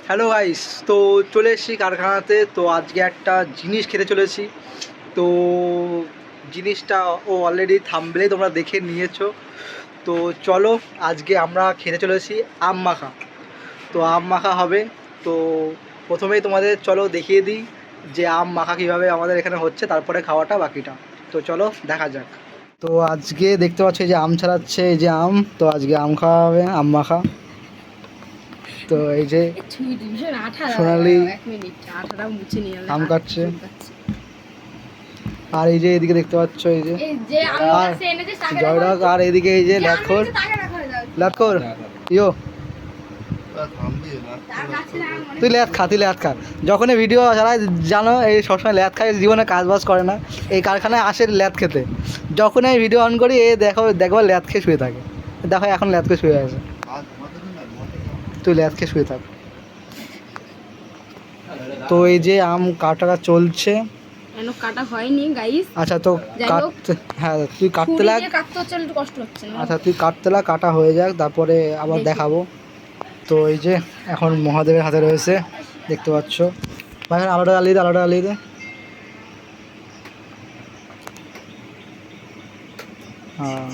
Hello guys, তো চলে এসেছি কারখানাতে। তো আজকে একটা জিনিস খেতে চলেছি। তো জিনিসটা অলরেডি থাম্বনেলে তোমরা দেখে নিয়েছো। তো চলো, আজকে আমরা খেতে চলেছি আম মাখা। তো আম মাখা হবে। তো প্রথমেই তোমাদের চলো দেখিয়ে দিই যে আম মাখা কীভাবে আমাদের এখানে হচ্ছে, তারপরে খাওয়াটা বাকিটা। তো চলো দেখা যাক। তো আজকে দেখতে পাচ্ছি যে আম ছাড়াচ্ছে, এই যে আম। তো আজকে আম খাওয়া হবে, আম মাখা। তো এই যে সোনালি আম কাটছে, আর এই যে এদিকে দেখতে পাচ্ছ এই যে জয়রাগ, আর এদিকে এই যে ল্যাটখোর ইয়ো। তুই ল্যাথ খা। যখনই ভিডিও চালায় জানো এই সবসময় ল্যাথ খায়, জীবনে কাজবাজ করে না। এই কারখানায় আসে ল্যাথ খেতে। যখনই আমি ভিডিও অন করি দেখো ল্যাথ খেয়ে শুয়ে থাকে। দেখো এখন ল্যাথ খেয়ে শুয়ে আছে। তুই ল্যাথ খেয়ে শুয়ে থাক। তো এই যে আম কাটা চলছে, কাটা হয়নি গাইস। আচ্ছা তো কাটতে, হ্যাঁ তুই কাটতে লাগ। আচ্ছা তুই কাটতে লাগ, কাটা হয়ে যাক, তারপরে আবার দেখাবো। তো এই যে এখন মহাদেবের হাতে রয়েছে, দেখতে পাচ্ছ। ভাই আলোটা জ্বালিয়ে দে। হ্যাঁ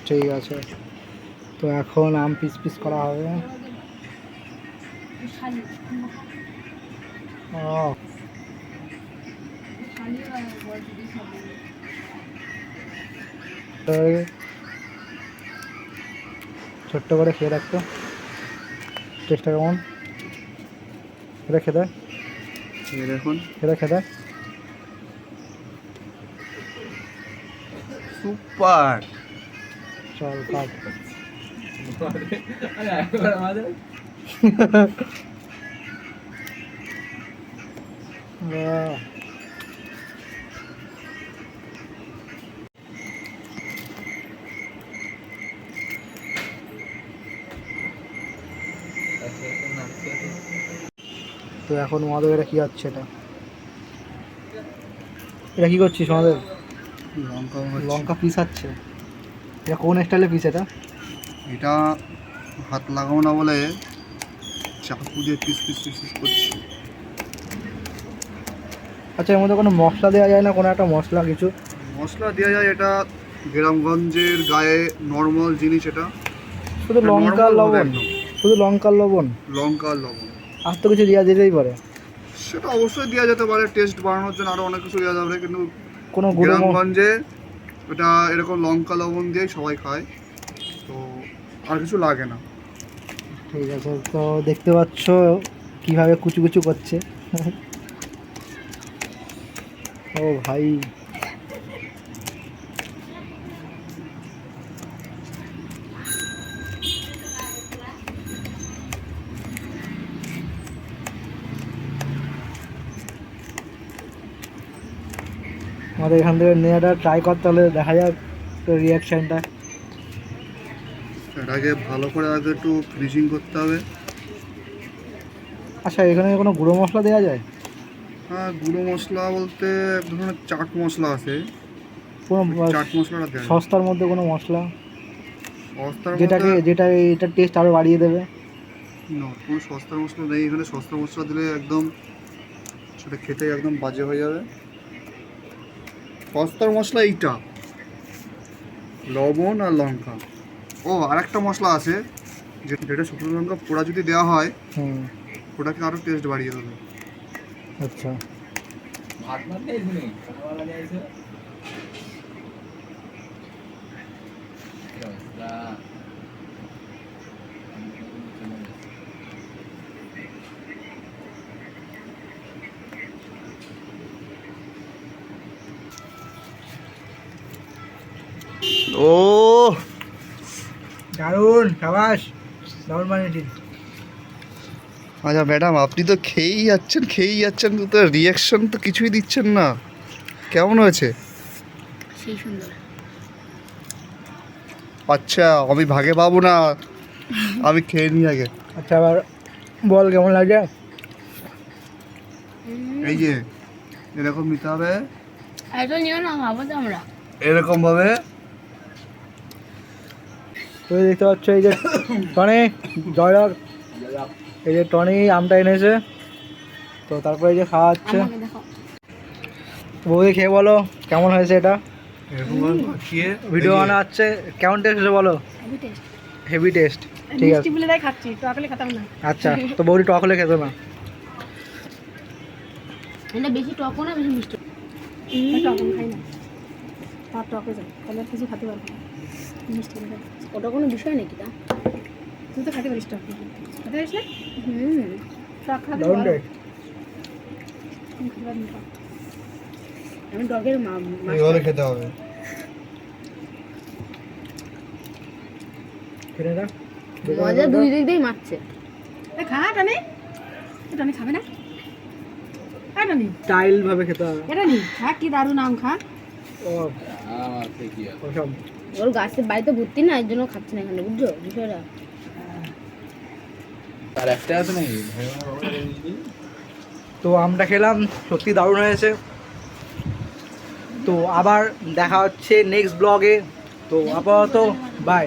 ঠিক আছে। তো এখন আম পিস পিস করা হবে। ও ছোট্ট করে খেয়ে রাখতো, টেস্টটা কেমন খেতে দেখুন, খেতে সুপার। চল কাট। তো এখন মহাদেব এটা কী হচ্ছে, এটা কী করছিস মহাদেব? লঙ্কা পিসাচ্ছে। এটা কোন স্টাইলে পিস? এটা হাত লাগাবো না বলে চাকু দিয়ে পিস পিস পিস পিস করছি। আচ্ছা এর মধ্যে কোনো মশলা দেওয়া যায় না? কোনো একটা মশলা কিছু মশলা দেওয়া যায়, এটা গ্রামগঞ্জের গায়ে নর্মাল জিনিস। এটা শুধু লঙ্কা লবণ, লঙ্কা লবণ আর তো কিছু দেওয়া যেতেই পারে। সেটা অবশ্যই দেওয়া যেতে পারে, টেস্ট বাড়ানোর জন্য আরও অনেক কিছু দেওয়া যাবে, কিন্তু কোনো গ্রামগঞ্জে এটা এরকম লঙ্কা লবণ দিয়েই সবাই খায়, তো আর কিছু লাগে না। ঠিক আছে। তো দেখতে পাচ্ছ কিভাবে কুচু কুচু করছে। ও ভাই, আমাদের এখান থেকে নেওয়াটা ট্রাই করতে হলে দেখা যাক রিয়াকশানটা। এর আগে ভালো করে একটু ফ্রিজিং করতে হবে। আচ্ছা এখানে কোনো গুঁড়ো মশলা দেওয়া যায়? হ্যাঁ, গুঁড়ো মশলা বলতে এক ধরনের চাট মশলা আছে। কোনো চাট মশলাটা দেয় সস্তার মধ্যে কোনো মশলা সস্তার যেটা এটার টেস্ট আরও বাড়িয়ে দেবে? না, কোনো সস্তার মশলা নেই এখানে। সস্তা মশলা দিলে একদম সেটা খেতে একদম বাজে হয়ে যাবে। সস্তার মশলা এইটা, লবণ আর লঙ্কা। ও আর একটা মশলা আছে যেটা শুকনো লঙ্কা পোড়া যদি দেওয়া হয়, ওটাকে আরও টেস্ট বাড়িয়ে দেবে। আচ্ছা ও দারুণ, সাবাস, দারুণ বানিয়েছি। আচ্ছা ম্যাডাম, আপনি তো খেয়েই যাচ্ছেন, তো রিয়াকশন তো কিছুই দিচ্ছেন না। কেমন হয়েছে? আচ্ছা আমি ভাগে পাবো না, আমি খেয়ে নিই আগে। আচ্ছা আবার বল কেমন লাগে। এই যে এরকম নিতে হবে, আমরা এরকম ভাবে। তুমি দেখতে পাচ্ছ এই যে জয়রাগ এই যে টনি আমটা এনেছে, তো তারপরে এই যে খাওয়া হচ্ছে। আমাকে দেখো। বৌদি খেয়ে বলো কেমন হয়েছে এটা, এরকম মাখিয়ে ভিডিও বানা হচ্ছে, কেমন টেস্ট হয়েছে বলো। Heavy taste. হেভি টেস্ট, ঠিক আছে। মিষ্টি বলে তাই খাচ্ছি, তো আকলে খেতাম না। আচ্ছা, তো বৌদি টক হলে খেতো না। এটা বেশি টকও না, বেশি মিষ্টি। টক আমি খাই না, তার টকে যায়, তাহলে আর কিছু খেতে পারবো না। মিষ্টি বলে খাই। ওটা কোনো বিষয় নাকি তা? তুই তো খেতে পারিস টক, খেতে পারিস না? টক খাতে দারুণ পারো। taste। আমি খেতে পারি না টক। আমি টকের এইভাবে খেতে হবে। খেলে না মজা দুই দিক দিয়েই মারছে। খা টানে, টানে খাবে না? খা টানি, স্টাইল ভাবে খেতে হবে। এটা নি খা, কি দারুণ আম খা। ও অসম। ওর গাছের বাড়িতে ভর্তি না, এর জন্য খাচ্ছে না এখানে, বুঝছো বিষয়টা? তো আমরা খেলাম, সত্যি দারুণ হয়েছে। তো আবার দেখা হচ্ছে নেক্সট ব্লগে। তো আপাতত বাই।